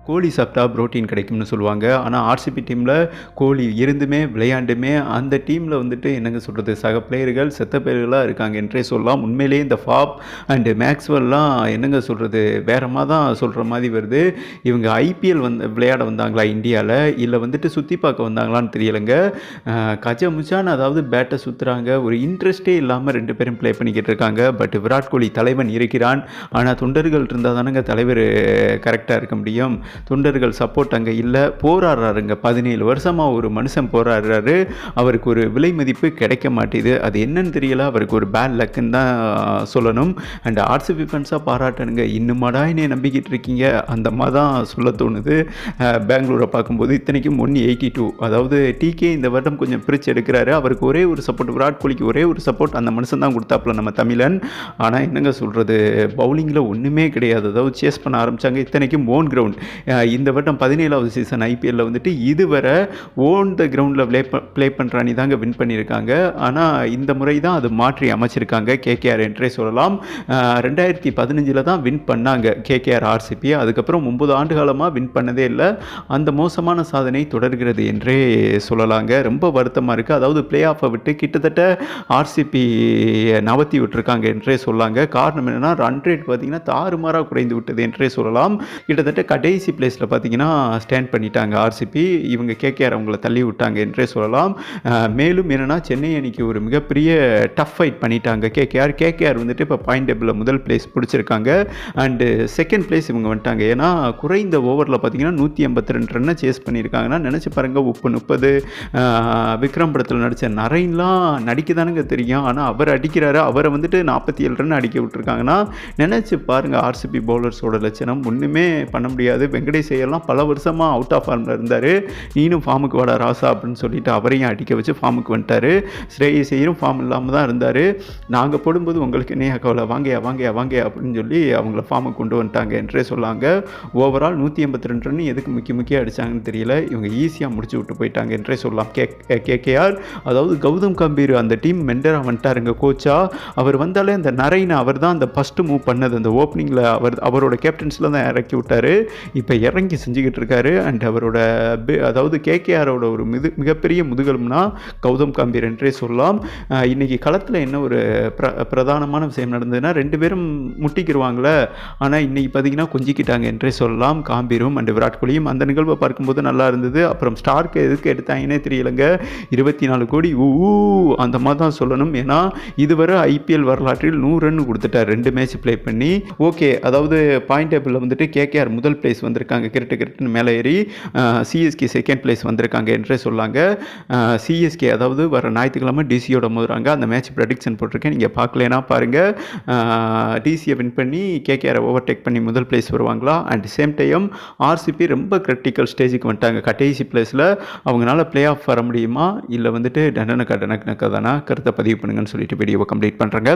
கோழி சாப்பிட்டா புரோட்டீன் கிடைக்கும்னு சொல்லுவாங்க. ஆனா, ஆர்சிபி டீம்ல கோலி இருந்துமே, விளையாண்டுமே அந்த டீம்ல வந்துட்டு என்னங்க சொல்றது, சக பிளேயர்கள் செத்த பிளேயர்களா இருக்காங்க என்றே சொல்லலாம். உண்மையிலேயே இந்த ஃபாப் அண்ட் மேக்ஸ்வெல்லாம் என்னங்க சொல்றது, வேறமா தான் சொல்ற மாரி வருது. இவங்க ஐபிஎல் விளையாட வந்தாங்களா இந்தியால, இல்ல வந்துட்டு சுத்தி பார்க்க வந்தாங்களான்னு தெரியலங்க. கஜ முஜான்னு அதாவது பேட்ட சுத்துறாங்க. ஒரு இன்ட்ரெஸ்ட்டே இல்லாம 2 பேரும் ப்ளே பண்ணிக்கிட்டு இருக்காங்க. பட் விராட் கோலி தலைவன் இருக்கிறான். ஆனா, தொண்டர்கள் இருந்தா தானங்க தலைவர் கரெக்ட்டா இருக்க முடியும். தொண்டர்கள் சப்போர்ட் அங்கே இல்லை, போராடுறாருங்க. 17 வருஷமாக ஒரு மனுஷன் போராடுறாரு. அவருக்கு ஒரு விலை மதிப்பு கிடைக்க மாட்டேது. அது என்னன்னு தெரியல, அவருக்கு ஒரு பேட் லக்குன்னு தான் சொல்லணும். And RCB ஃபேன்ஸாக பாராட்டணுங்க. இன்னுமாடா என்னை நம்பிக்கிட்டு இருக்கீங்க அந்த மாதிரி தான் சொல்ல தோணுது. பெங்களூரை பார்க்கும்போது இத்தனைக்கும் 182, அதாவது டிகே இந்த வருடம் கொஞ்சம் பிரித்து எடுக்கிறாரு. அவருக்கு ஒரே ஒரு சப்போர்ட், விராட் கோலிக்கு ஒரே ஒரு சப்போர்ட் அந்த மனுஷன் தான் கொடுத்தாப்புல நம்ம தமிழன். ஆனால் என்னங்க சொல்கிறது, பவுலிங்கில் ஒன்றுமே கிடையாது. அதாவது சேஸ் பண்ண ஆரம்பித்தாங்க. இத்தனைக்கும் ஓன் கிரவுண்ட். இந்த வருடம் 17வது சீசன் ஐபிஎல்ல வந்துட்டு இதுவரை ஓன் த கிரவுண்டில் ப்ளே பண்ணுற அணி தாங்க வின் பண்ணியிருக்காங்க. ஆனால் இந்த முறை தான் அது மாற்றி அமைச்சிருக்காங்க கேகேஆர் என்றே சொல்லலாம். 2015 தான் வின் பண்ணாங்க கேகேஆர் ஆர்சிபி. அதுக்கப்புறம் 9 ஆண்டு காலமாக வின் பண்ணதே இல்லை. அந்த மோசமான சாதனை தொடர்கிறது என்றே சொல்லலாங்க. ரொம்ப வருத்தமாக இருக்குது. அதாவது பிளே ஆஃபை விட்டு கிட்டத்தட்ட ஆர்சிபி நவத்தி விட்டுருக்காங்க என்றே சொல்லாங்க. காரணம் என்னென்னா ரன் ரேட் பார்த்திங்கன்னா தாறுமாறாக குறைந்து விட்டது என்றே சொல்லலாம். கிட்டத்தட்ட கடைசி பிளேஸில் பார்த்தீங்கன்னா ஸ்டாண்ட் பண்ணிட்டாங்க ஆர்சிபி. இவங்க கேகேஆர் அவங்கள தள்ளி விட்டாங்க என்றே சொல்லலாம். மேலும் என்னென்னா சென்னை அணிக்கு ஒரு மிகப்பெரிய டஃப் ஃபைட் பண்ணிட்டாங்க கேகேஆர் வந்துட்டு இப்போ பாயிண்ட் டேபிளில் முதல் பிளேஸ் பிடிச்சிருக்காங்க. அண்டு செகண்ட் பிளேஸ் இவங்க வந்துட்டாங்க. ஏன்னா குறைந்த ஓவரில் பார்த்தீங்கன்னா 182 ரன்னை சேஸ் பண்ணியிருக்காங்கன்னா நினச்சி பாருங்கள். உப்பு 30 விக்ரம் படத்தில் நடித்த நரைன்லாம் நடிக்க தானுங்க தெரியும். ஆனால் அவர் அடிக்கிறாரு. அவரை வந்துட்டு 47 ரன் அடிக்க விட்டுருக்காங்கன்னா நினச்சி பாருங்கள். ஆர்சிபி பவுலர்ஸோட லட்சணம் ஒன்றுமே பண்ண முடியாது. வெங்கடேஷ் ஐயர்லாம் பல வருஷமாக அவுட் ஆஃப் ஃபார்மில் இருந்தார். நீனும் ஃபார்முக்கு வாடா ராசா அப்படின்னு சொல்லிட்டு அவரையும் அடிக்க வச்சு ஃபார்முக்கு வந்துட்டார். ஸ்ரேயஸ் ஐயரும் ஃபார்ம் இல்லாமல் தான் இருந்தார். நாங்கள் போடும்போது உங்களுக்கு என்ன கவலை, வாங்கயா அப்படின்னு சொல்லி அவங்கள ஃபார்முக்கு கொண்டு வந்துட்டாங்க என்றே சொல்லாங்க. ஓவரால் 182 ரன் எதுக்கு முக்கிய அடித்தாங்கன்னு தெரியல. இவங்க ஈஸியாக முடிச்சு விட்டு போயிட்டாங்க என்றே சொல்லலாம். கேகேஆர் அதாவது கௌதம் கம்பீர் அந்த டீம் மெண்டராக வந்துட்டாருங்க கோச்சா. அவர் வந்தாலே அந்த நரைனை அவர் தான் அந்த ஃபஸ்ட்டு மூவ் பண்ணது. அந்த ஓப்பனிங்கில் அவரோட கேப்டன்ஸில் தான் இறக்கி விட்டார். இப்போ இறங்கி செஞ்சுக்கிட்டு இருக்காரு. அண்ட் அவரோட அதாவது கேகேஆரோட ஒரு மிகப்பெரிய முதுகெலும்புனா கௌதம் கம்பீர் என்றே சொல்லலாம். இன்றைக்கி களத்தில் என்ன ஒரு பிரதானமான விஷயம் நடந்ததுன்னா 2 பேரும் முட்டிக்கிடுவாங்களே. ஆனால் இன்றைக்கி பார்த்தீங்கன்னா கொஞ்சிக்கிட்டாங்க என்றே சொல்லலாம். காம்பீரும் அண்ட் விராட் கோலியும். அந்த நிகழ்வை பார்க்கும்போது நல்லா இருந்தது. அப்புறம் ஸ்டார்க்கு எதுக்கு எடுத்தாங்கன்னே தெரியலைங்க. 24 கோடி அந்த மாதிரி தான் சொல்லணும். ஏன்னா இதுவரை ஐபிஎல் வரலாற்றில் 100 ரன் கொடுத்துட்டார் 2 மேட்ச் ப்ளே பண்ணி. ஓகே, அதாவது பாயிண்ட் டேபிளில் வந்துட்டு கேகேஆர் முதல் பிளேஸ் வந்திருக்காங்க. கிரிக்கெட்னு மேலே ஏறி சிஎஸ்கே செகண்ட் பிளேஸ் வந்திருக்காங்க என்றே சொல்லாங்க. சிஎஸ்கே அதாவது வர ஞாயிற்றுக்கிழமை டிசியோட மோதுறாங்க. அந்த மேட்ச் ப்ரெடிக்ஷன் போட்டிருக்கேன், நீங்கள் பார்க்கலனா பாருங்கள். டிசியை வின் பண்ணி கேகேஆரை ஓவர்டேக் பண்ணி முதல் பிளேஸ் வருவாங்களா? அண்ட் சேம் டைம் ஆர்சிபி ரொம்ப கிரிட்டிக்கல் ஸ்டேஜுக்கு வந்துட்டாங்க. கடைசி பிளேஸில் அவங்களால பிளே ஆஃப் வர முடியுமா, இல்லை வந்துட்டு டனக்கா தானே கருத்தை பதிவு பண்ணுங்கன்னு சொல்லிட்டு வீடியோவை கம்ப்ளீட் பண்ணுறேங்க.